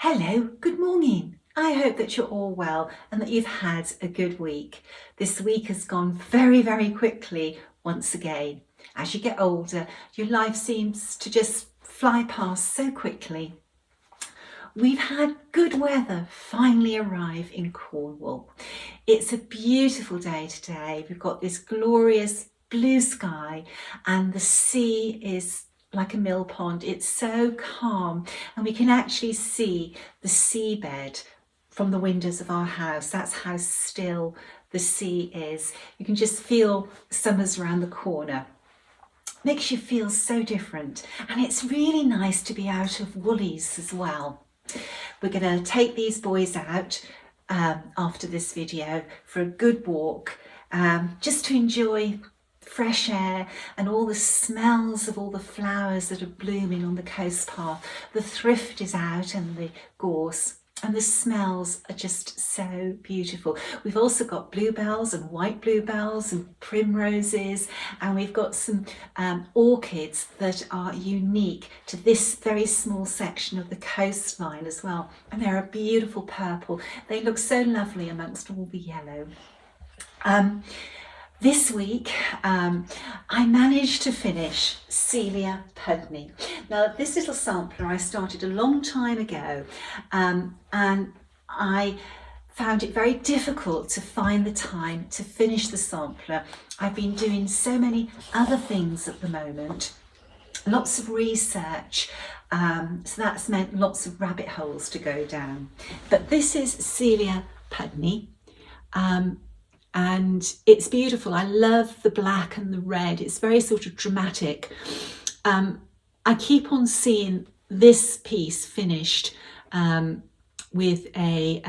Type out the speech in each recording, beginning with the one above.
Hello, good morning. I hope that you're all well and that you've had a good week. This week has gone very, very quickly once again. As you get older, your life seems to just fly past so quickly. We've had good weather finally arrive in Cornwall. It's a beautiful day today. We've got this glorious blue sky and the sea is like a mill pond. It's so calm and we can actually see the seabed from the windows of our house. That's how still the sea is. You can just feel summer's around the corner. Makes you feel so different, and it's really nice to be out of Woolies as well. We're going to take these boys out after this video for a good walk, just to enjoy fresh air and all the smells of all the flowers that are blooming on the coast path. The thrift is out and the gorse, and the smells are just so beautiful. We've also got bluebells and white bluebells and primroses, and we've got some orchids that are unique to this very small section of the coastline as well. And they're a beautiful purple. They look so lovely amongst all the yellow. This week, I managed to finish Celia Pudney. Now, this little sampler I started a long time ago, and I found it very difficult to find the time to finish the sampler. I've been doing so many other things at the moment, lots of research, so that's meant lots of rabbit holes to go down. But this is Celia Pudney. And it's beautiful. I love the black and the red. It's very sort of dramatic. I keep on seeing this piece finished with a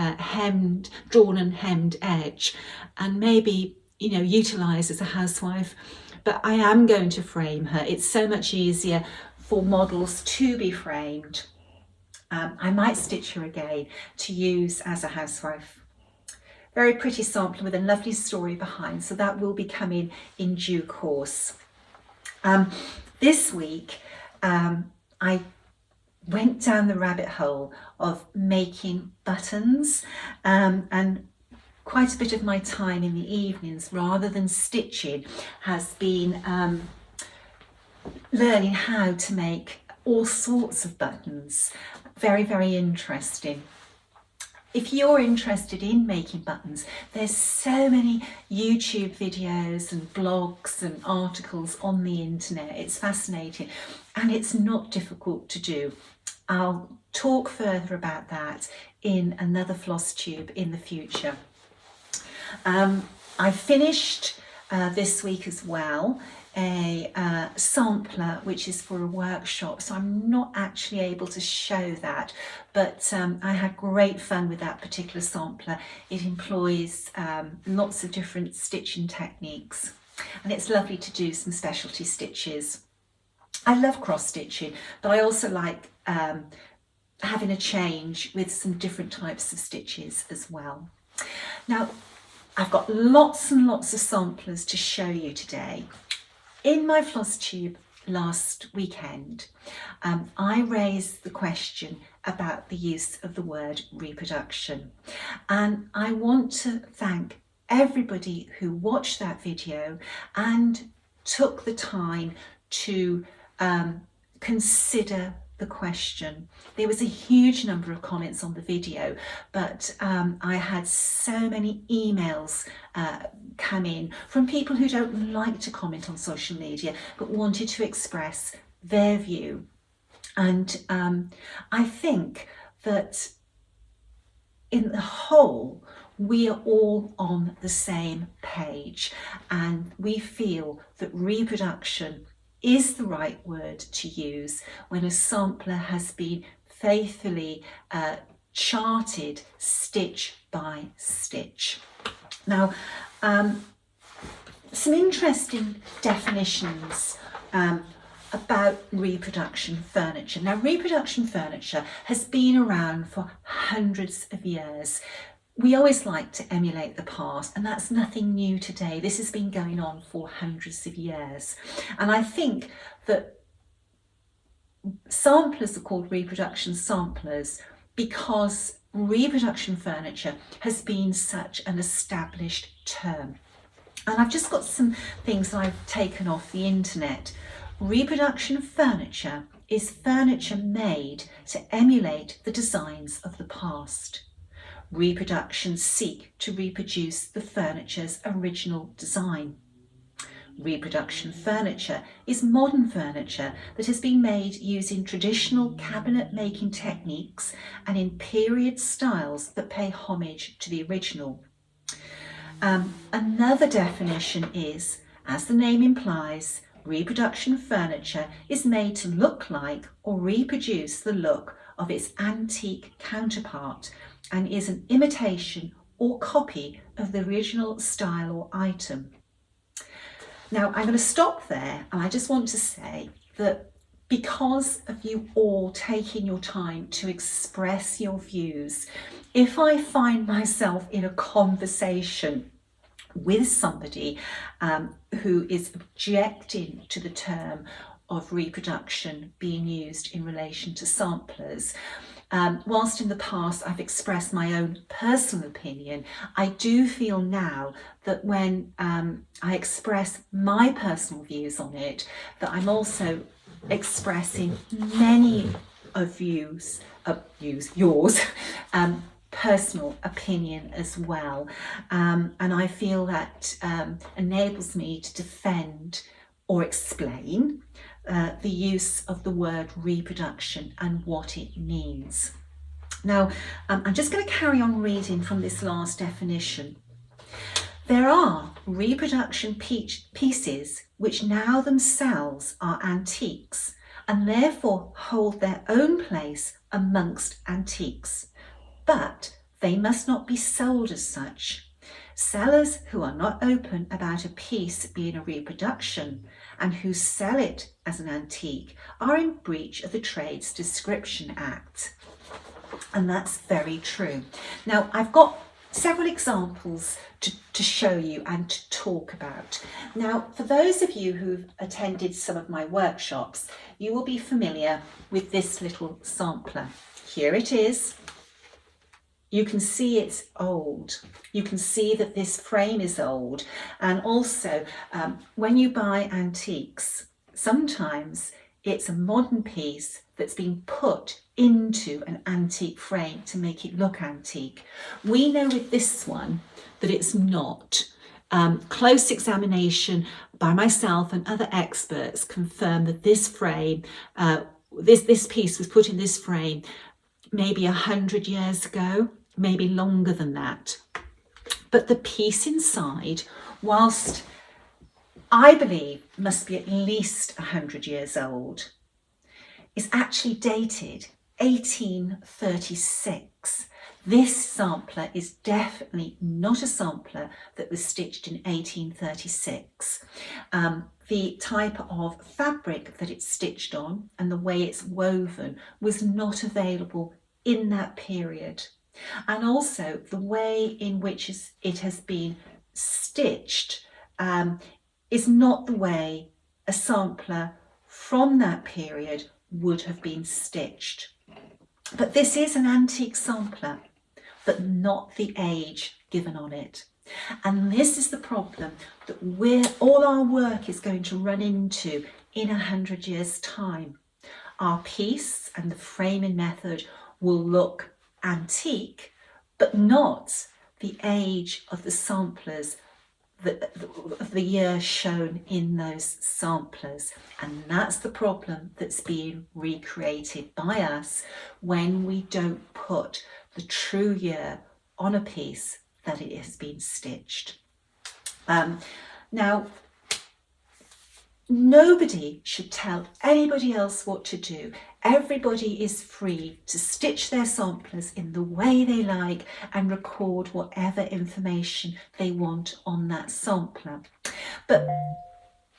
drawn and hemmed edge, and maybe, utilised as a housewife. But I am going to frame her. It's so much easier for models to be framed. I might stitch her again to use as a housewife. Very pretty sampler with a lovely story behind, so that will be coming in due course. This week I went down the rabbit hole of making buttons, and quite a bit of my time in the evenings, rather than stitching, has been learning how to make all sorts of buttons. Very, very interesting. If you're interested in making buttons, there's so many YouTube videos and blogs and articles on the internet. It's fascinating and it's not difficult to do. I'll talk further about that in another Flosstube in the future. I finished this week as well a sampler which is for a workshop, so I'm not actually able to show that, but I had great fun with that particular sampler. It employs lots of different stitching techniques, and it's lovely to do some specialty stitches. I love cross stitching, but I also like having a change with some different types of stitches as well. Now, I've got lots and lots of samplers to show you today. In my Flosstube last weekend, I raised the question about the use of the word reproduction, and I want to thank everybody who watched that video and took the time to consider the question. There was a huge number of comments on the video, but I had so many emails come in from people who don't like to comment on social media but wanted to express their view. And I think that in the whole, we are all on the same page, and we feel that reproduction is the right word to use when a sampler has been faithfully charted stitch by stitch. Now, some interesting definitions about reproduction furniture. Now, reproduction furniture has been around for hundreds of years. We always like to emulate the past, and that's nothing new today. This has been going on for hundreds of years. And I think that samplers are called reproduction samplers because reproduction furniture has been such an established term. And I've just got some things that I've taken off the internet. Reproduction furniture is furniture made to emulate the designs of the past. Reproductions seek to reproduce the furniture's original design. Reproduction furniture is modern furniture that has been made using traditional cabinet making techniques and in period styles that pay homage to the original. Another definition is, as the name implies, reproduction furniture is made to look like or reproduce the look of its antique counterpart and is an imitation or copy of the original style or item. Now, I'm going to stop there, and I just want to say that because of you all taking your time to express your views, if I find myself in a conversation with somebody who is objecting to the term of reproduction being used in relation to samplers, whilst in the past I've expressed my own personal opinion, I do feel now that when I express my personal views on it, that I'm also expressing many of yours personal opinion as well, and I feel that enables me to defend or explain the use of the word reproduction and what it means. Now, I'm just going to carry on reading from this last definition. There are reproduction pieces which now themselves are antiques and therefore hold their own place amongst antiques, but they must not be sold as such. Sellers who are not open about a piece being a reproduction and who sell it as an antique are in breach of the Trades Description Act. And that's very true. Now, I've got several examples to show you and to talk about. Now, for those of you who've attended some of my workshops, you will be familiar with this little sampler. Here it is. You can see it's old. You can see that this frame is old. And also, when you buy antiques, sometimes it's a modern piece that's been put into an antique frame to make it look antique. We know with this one that it's not. Close examination by myself and other experts confirm that this frame, this piece was put in this frame maybe 100 years ago, maybe longer than that. But the piece inside, whilst I believe must be at least 100 years old, is actually dated 1836. This sampler is definitely not a sampler that was stitched in 1836. The type of fabric that it's stitched on and the way it's woven was not available in that period. And also the way in which it has been stitched is not the way a sampler from that period would have been stitched. But this is an antique sampler, but not the age given on it. And this is the problem that all our work is going to run into in 100 years' time. Our piece and the framing method will look antique, but not the age of the samplers, of the year shown in those samplers. And that's the problem that's being recreated by us when we don't put the true year on a piece that it has been stitched. Now, nobody should tell anybody else what to do. Everybody is free to stitch their samplers in the way they like and record whatever information they want on that sampler. But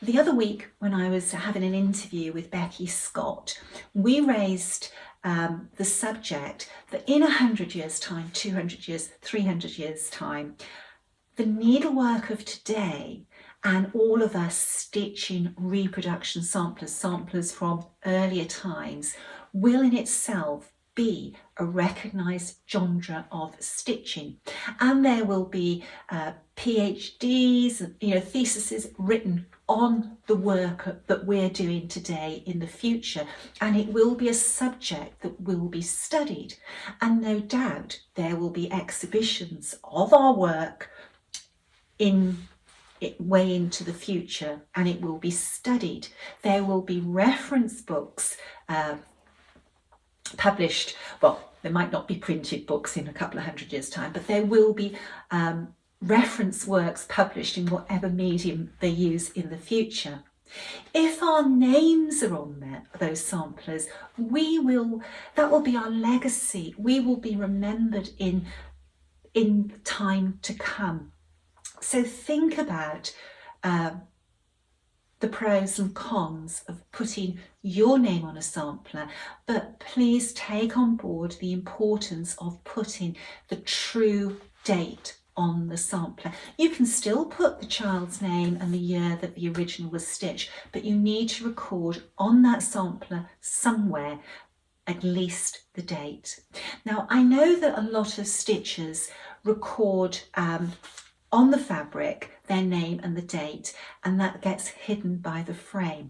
the other week when I was having an interview with Becky Scott, we raised the subject that in 100 years' time, 200 years, 300 years' time, the needlework of today and all of us stitching reproduction samplers from earlier times will in itself be a recognised genre of stitching, and there will be PhDs, theses written on the work that we're doing today in the future, and it will be a subject that will be studied, and no doubt there will be exhibitions of our work way into the future, and it will be studied. There will be reference books published. Well, there might not be printed books in a couple of hundred years' time, but there will be reference works published in whatever medium they use in the future. If our names are on there, those samplers, that will be our legacy. We will be remembered in time to come. So think about the pros and cons of putting your name on a sampler, but please take on board the importance of putting the true date on the sampler. You can still put the child's name and the year that the original was stitched, but you need to record on that sampler somewhere at least the date. Now, I know that a lot of stitchers record on the fabric their name and the date, and that gets hidden by the frame.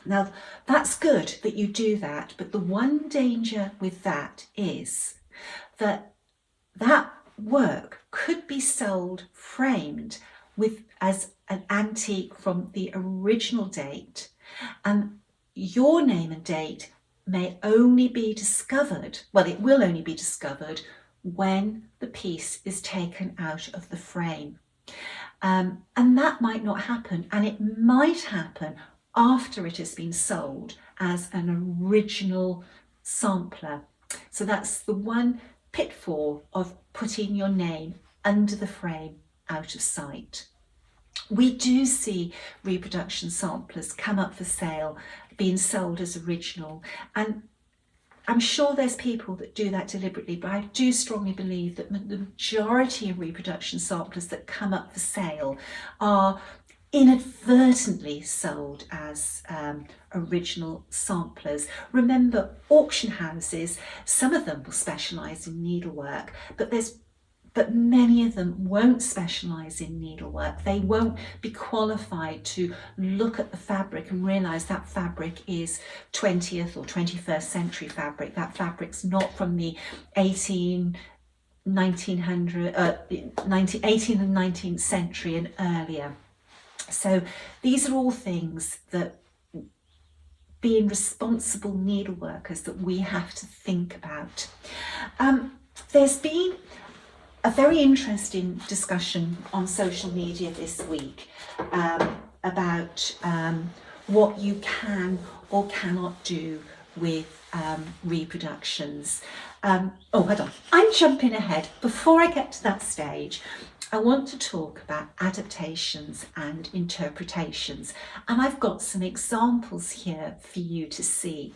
Now, that's good that you do that, but the one danger with that is that work could be sold framed as an antique from the original date, and your name and date may only be discovered, it will only be discovered when the piece is taken out of the frame. And that might not happen, and it might happen after it has been sold as an original sampler. So that's the one pitfall of putting your name under the frame out of sight. We do see reproduction samplers come up for sale, being sold as original, and I'm sure there's people that do that deliberately, but I do strongly believe that the majority of reproduction samplers that come up for sale are inadvertently sold as original samplers. Remember, auction houses, some of them will specialise in needlework, but many of them won't specialise in needlework. They won't be qualified to look at the fabric and realise that fabric is 20th or 21st century fabric. That fabric's not from the 18th and 19th century and earlier. So these are all things that, being responsible needleworkers, that we have to think about. There's been a very interesting discussion on social media this week about what you can or cannot do with reproductions. Hold on, I'm jumping ahead. Before I get to that stage, I want to talk about adaptations and interpretations, and I've got some examples here for you to see.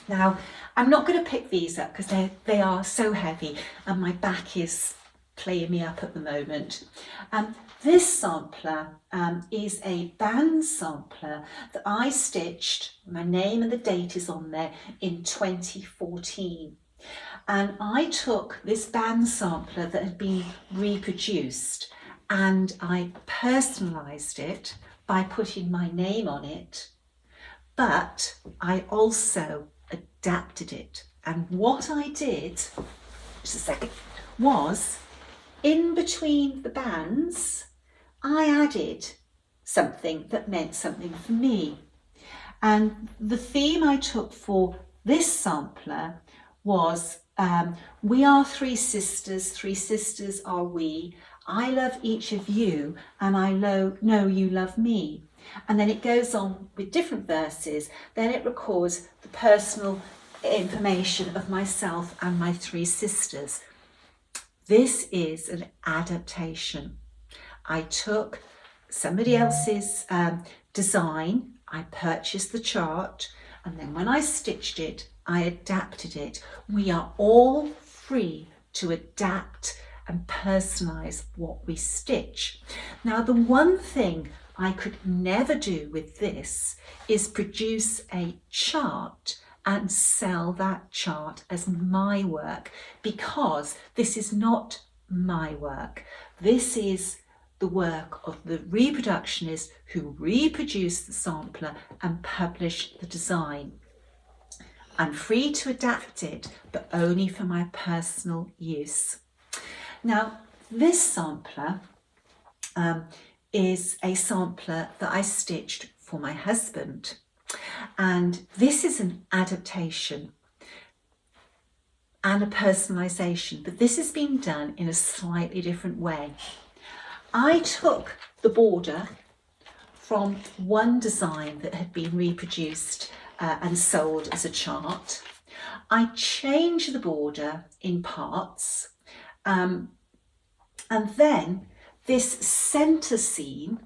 Now, I'm not going to pick these up because they are so heavy and my back is playing me up at the moment. This sampler is a band sampler that I stitched, my name and the date is on there, in 2014. And I took this band sampler that had been reproduced and I personalised it by putting my name on it, but I also adapted it. And what I did, was in between the bands, I added something that meant something for me. And the theme I took for this sampler was we are three sisters are we. I love each of you and I know you love me. And then it goes on with different verses. Then it records the personal information of myself and my three sisters. This is an adaptation. I took somebody else's design, I purchased the chart, and then when I stitched it, I adapted it. We are all free to adapt and personalise what we stitch. Now, the one thing I could never do with this is produce a chart and sell that chart as my work, because this is not my work. This is the work of the reproductionist who reproduced the sampler and published the design. I'm free to adapt it, but only for my personal use. Now, this sampler is a sampler that I stitched for my husband, and this is an adaptation and a personalisation, but this has been done in a slightly different way. I took the border from one design that had been reproduced and sold as a chart. I changed the border in parts, and then this centre seam,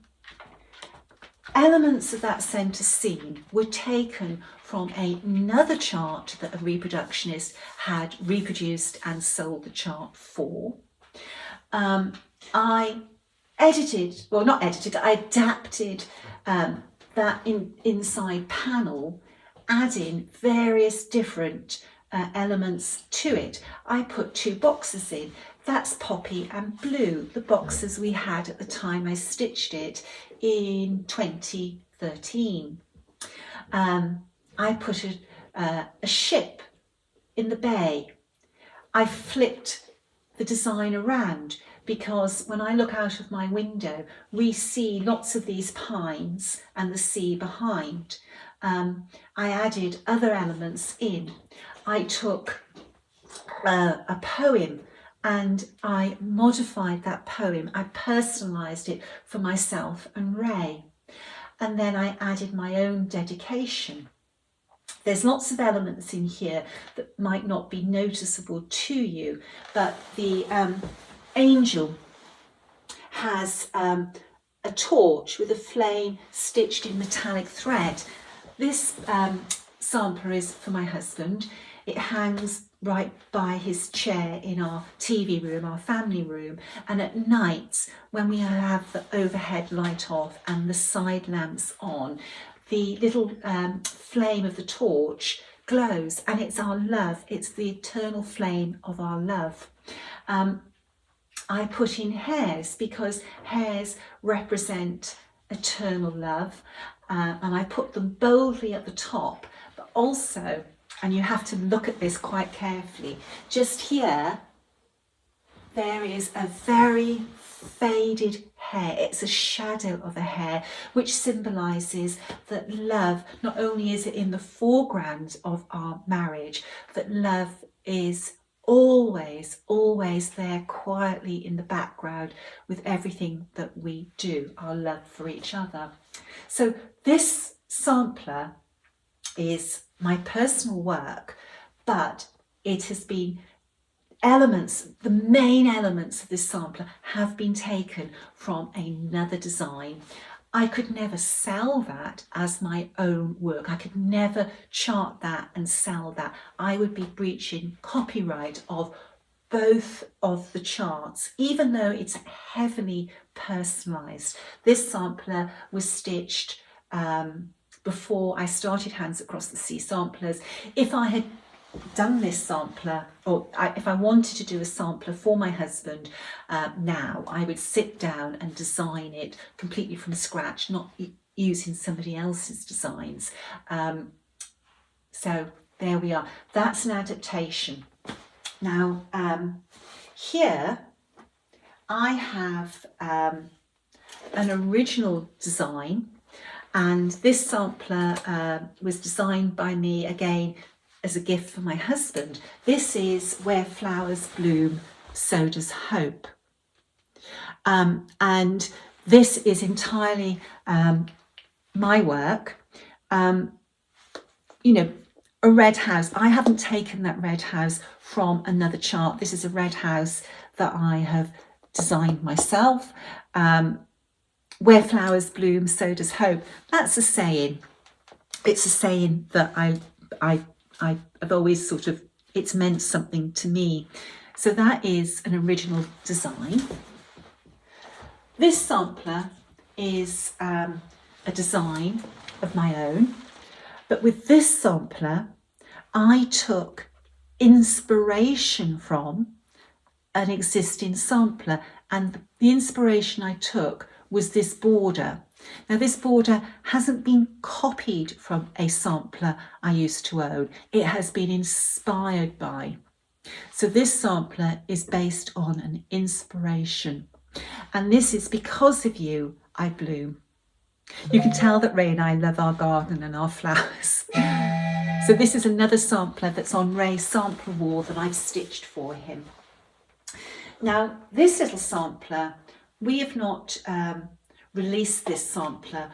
elements of that centre seam were taken from another chart that a reproductionist had reproduced and sold the chart for. I adapted that inside panel, adding various different elements to it. I put 2 boxes in. That's poppy and blue, the boxes we had at the time I stitched it in 2013. I put a ship in the bay. I flipped the design around, because when I look out of my window, we see lots of these pines and the sea behind. I added other elements in. I took a poem and I modified that poem. I personalised it for myself and Ray. And then I added my own dedication. There's lots of elements in here that might not be noticeable to you, but the angel has a torch with a flame stitched in metallic thread. This sampler is for my husband. It hangs right by his chair in our TV room, our family room, and at night when we have the overhead light off and the side lamps on, the little flame of the torch glows, and it's our love. It's the eternal flame of our love. I put in hares because hares represent eternal love, and I put them boldly at the top, but also, and you have to look at this quite carefully, just here there is a very faded hair. It's a shadow of a hair, which symbolises that love, not only is it in the foreground of our marriage, but love is always there quietly in the background with everything that we do, our love for each other. So this sampler is my personal work, but it has been the main elements of this sampler have been taken from another design. I could never sell that as my own work. I could never chart that and sell that. I would be breaching copyright of both of the charts, even though it's heavily personalised. This sampler was stitched before I started Hands Across the Sea Samplers. If I had done this sampler, if I wanted to do a sampler for my husband now, I would sit down and design it completely from scratch, not using somebody else's designs. So there we are. That's an adaptation. Now here I have an original design, and this sampler was designed by me again as a gift for my husband. This is Where Flowers Bloom, So Does Hope. And this is entirely my work. You know, a red house. I haven't taken that red house from another chart. This is a red house that I have designed myself. Where flowers bloom, so does hope. That's a saying. It's a saying that I've always it's meant something to me. So that is an original design. This sampler is a design of my own, but with this sampler, I took inspiration from an existing sampler, and the inspiration I took was this border. Now this border hasn't been copied from a sampler I used to own, it has been inspired by. So this sampler is based on an inspiration, and this is because of you I bloom. You can tell that Ray and I love our garden and our flowers. So this is another sampler that's on Ray's sampler wall that I've stitched for him. Now this little sampler, we have not released this sampler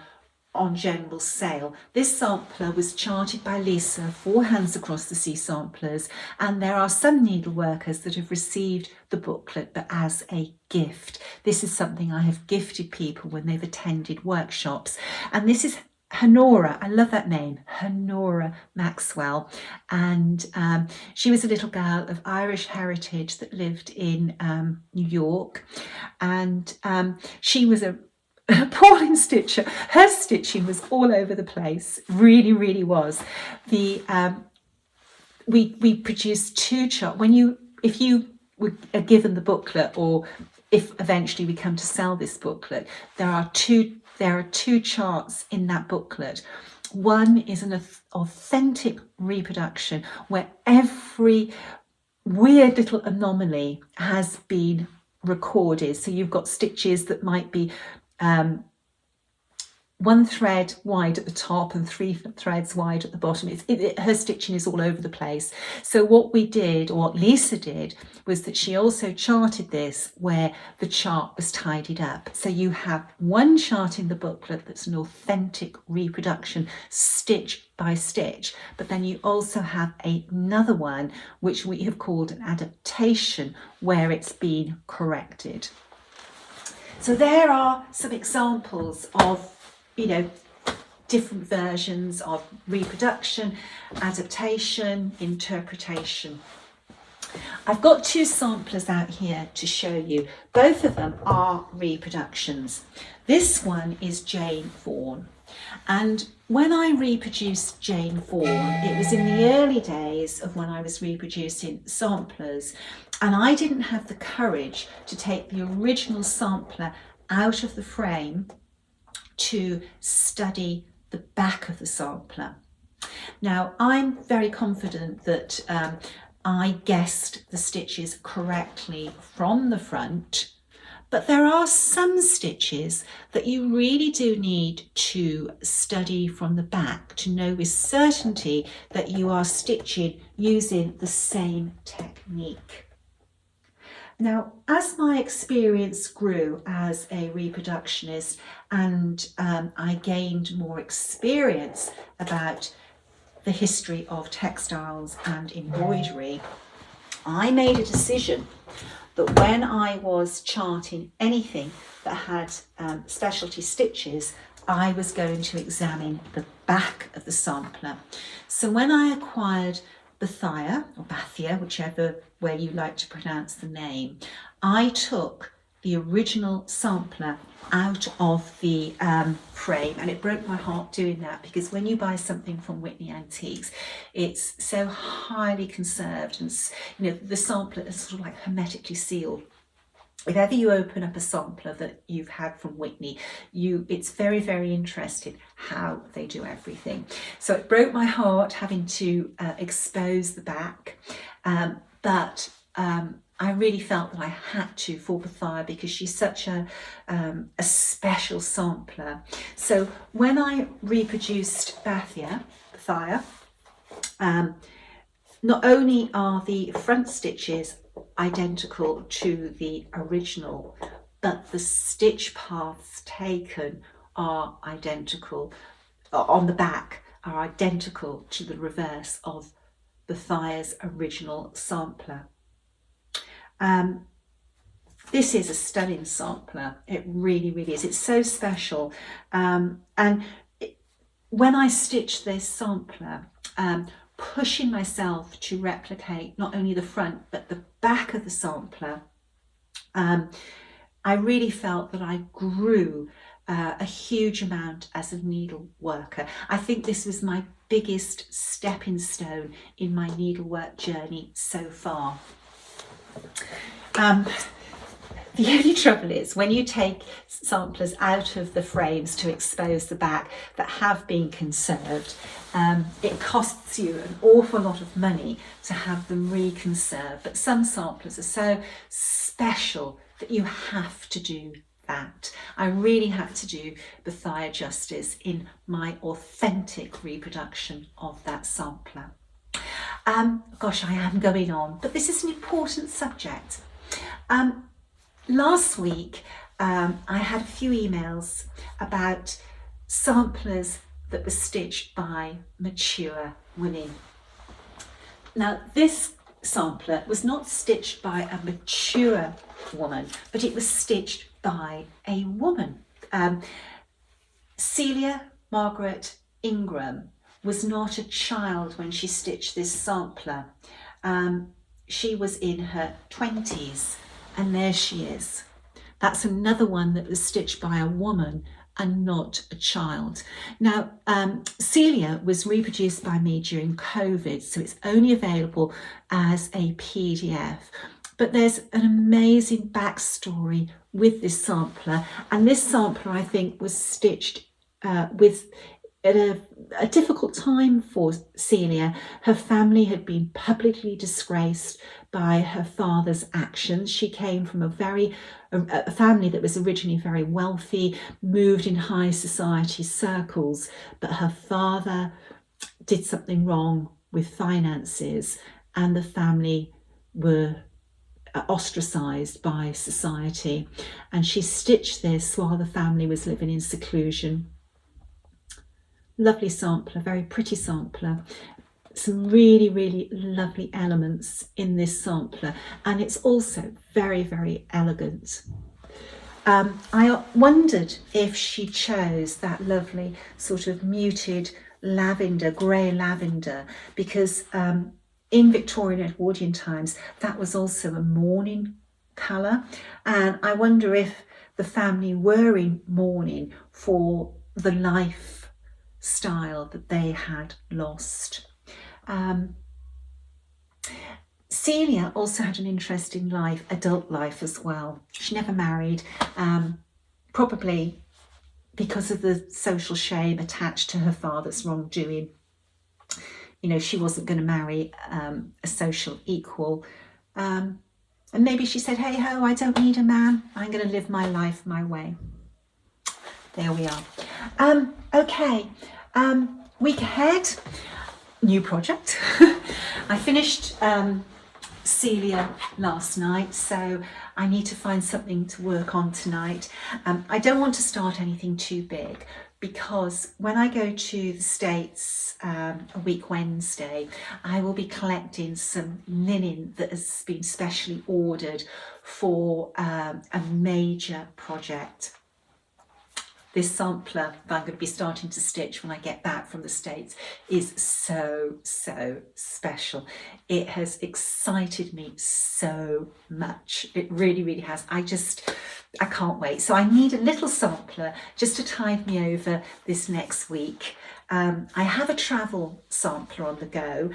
on general sale. This sampler was charted by Lisa for Hands Across the Sea Samplers, and there are some needleworkers that have received the booklet but as a gift. This is something I have gifted people when they've attended workshops, and this is Honora, I love that name, Honora Maxwell, and she was a little girl of Irish heritage that lived in New York, and she was an appalling stitcher. Her stitching was all over the place, really was. The we produced two charts. If you were given the booklet, or if eventually we come to sell this booklet, there are two charts in that booklet. One is an authentic reproduction where every weird little anomaly has been recorded. So you've got stitches that might be one thread wide at the top and 3 threads wide at the bottom. Her stitching is all over the place. So what we did, or what Lisa did, was that she also charted this where the chart was tidied up. So you have one chart in the booklet that's an authentic reproduction, stitch by stitch, but then you also have another one which we have called an adaptation, where it's been corrected. So there are some examples of, different versions of reproduction, adaptation, interpretation. I've got two samplers out here to show you. Both of them are reproductions. This one is Jane Fawn. And when I reproduced Jane Fawn, it was in the early days of when I was reproducing samplers, and I didn't have the courage to take the original sampler out of the frame to study the back of the sampler. Now, I'm very confident that I guessed the stitches correctly from the front, but there are some stitches that you really do need to study from the back to know with certainty that you are stitching using the same technique. Now, as my experience grew as a reproductionist and I gained more experience about the history of textiles and embroidery, I made a decision that when I was charting anything that had specialty stitches, I was going to examine the back of the sampler. So when I acquired Bathia, or Bathia, whichever way you like to pronounce the name, I took the original sampler out of the frame, and it broke my heart doing that, because when you buy something from Whitney Antiques, it's so highly conserved, and the sampler is sort of like hermetically sealed. If ever you open up a sampler that you've had from Whitney, it's very, very interesting how they do everything. So it broke my heart having to expose the back, but I really felt that I had to for Bathia, because she's such a special sampler. So when I reproduced Bathia, not only are the front stitches identical to the original, but the stitch paths taken are identical, on the back are identical to the reverse of Bathia's original sampler. This is a stunning sampler. It really, really is. It's so special. And when I stitched this sampler, pushing myself to replicate not only the front but the back of the sampler, I really felt that I grew a huge amount as a needle worker. I think this was my biggest stepping stone in my needlework journey so far. The only trouble is when you take samplers out of the frames to expose the back that have been conserved, it costs you an awful lot of money to have them reconserved. But some samplers are so special that you have to do that. I really had to do Bethia justice in my authentic reproduction of that sampler. Gosh, I am going on, but this is an important subject. Last week, I had a few emails about samplers that were stitched by mature women. Now, this sampler was not stitched by a mature woman, but it was stitched by a woman. Celia Margaret Ingram was not a child when she stitched this sampler. She was in her 20s. And there she is. That's another one that was stitched by a woman and not a child. Now, Celia was reproduced by me during COVID, so it's only available as a PDF. But there's an amazing backstory with this sampler. And this sampler, I think, was stitched at a difficult time for Celia. Her family had been publicly disgraced by her father's actions. She came from a family that was originally very wealthy, moved in high society circles, but her father did something wrong with finances and the family were ostracised by society. And she stitched this while the family was living in seclusion. Lovely sampler, very pretty sampler. Some really, really lovely elements in this sampler, and it's also very, very elegant. I wondered if she chose that lovely sort of muted lavender, grey lavender, because in Victorian Edwardian times that was also a mourning colour, and I wonder if the family were in mourning for the lifestyle that they had lost. Celia also had an interesting life, adult life as well. She never married, probably because of the social shame attached to her father's wrongdoing. You know, she wasn't going to marry a social equal. And maybe she said, hey ho, I don't need a man. I'm going to live my life my way. There we are. Okay, week ahead. New project. I finished Celia last night, so I need to find something to work on tonight. I don't want to start anything too big because when I go to the States a week Wednesday, I will be collecting some linen that has been specially ordered for a major project. This sampler that I'm going to be starting to stitch when I get back from the States is so, so special. It has excited me so much. It really, really has. I can't wait. So I need a little sampler just to tide me over this next week. I have a travel sampler on the go,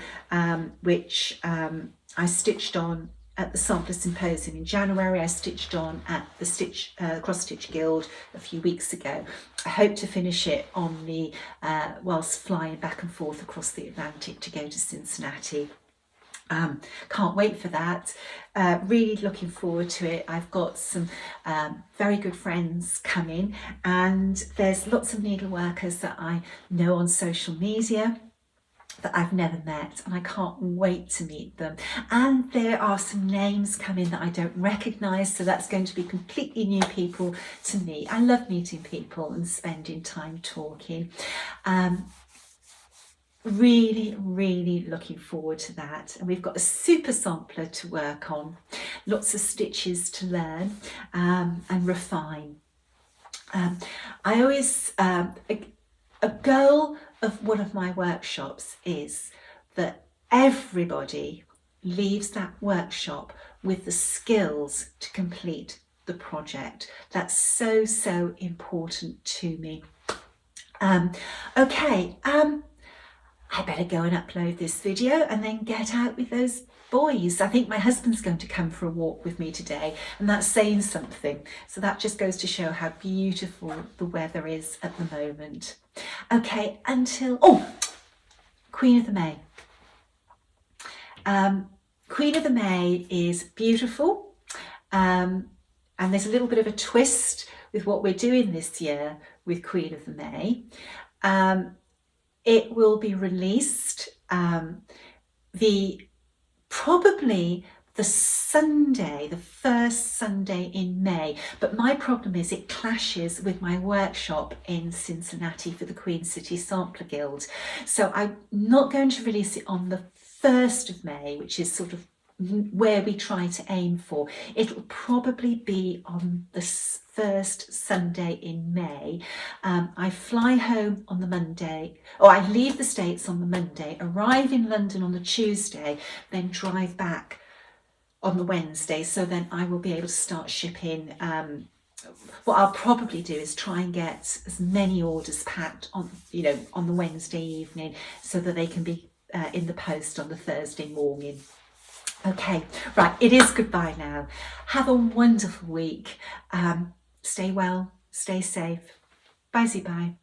which I stitched on at the Sampler Symposium in January. I stitched on at the Cross Stitch Guild a few weeks ago. I hope to finish it on the whilst flying back and forth across the Atlantic to go to Cincinnati. Can't wait for that. Really looking forward to it. I've got some very good friends coming, and there's lots of needleworkers that I know on social media that I've never met, and I can't wait to meet them. And there are some names coming that I don't recognise, so that's going to be completely new people to me. I love meeting people and spending time talking. Really, really looking forward to that. And we've got a super sampler to work on, lots of stitches to learn and refine. I always, a goal of one of my workshops is that everybody leaves that workshop with the skills to complete the project. That's so, so important to me. Okay, I better go and upload this video and then get out with those boys. I think my husband's going to come for a walk with me today, and that's saying something. So that just goes to show how beautiful the weather is at the moment. Okay, until, Queen of the May. Queen of the May is beautiful, and there's a little bit of a twist with what we're doing this year with Queen of the May. It will be released probably the Sunday, the first Sunday in May. But my problem is it clashes with my workshop in Cincinnati for the Queen City Sampler Guild. So I'm not going to release it on the 1st of May, which is sort of where we try to aim for. It'll probably be on the first Sunday in May. I fly home on the Monday, or I leave the States on the Monday, arrive in London on the Tuesday, then drive back on the Wednesday. So then I will be able to start shipping. What I'll probably do is try and get as many orders packed on the Wednesday evening, so that they can be in the post on the Thursday morning. Okay, right, it is goodbye now. Have a wonderful week. Stay well, stay safe. Bye-bye.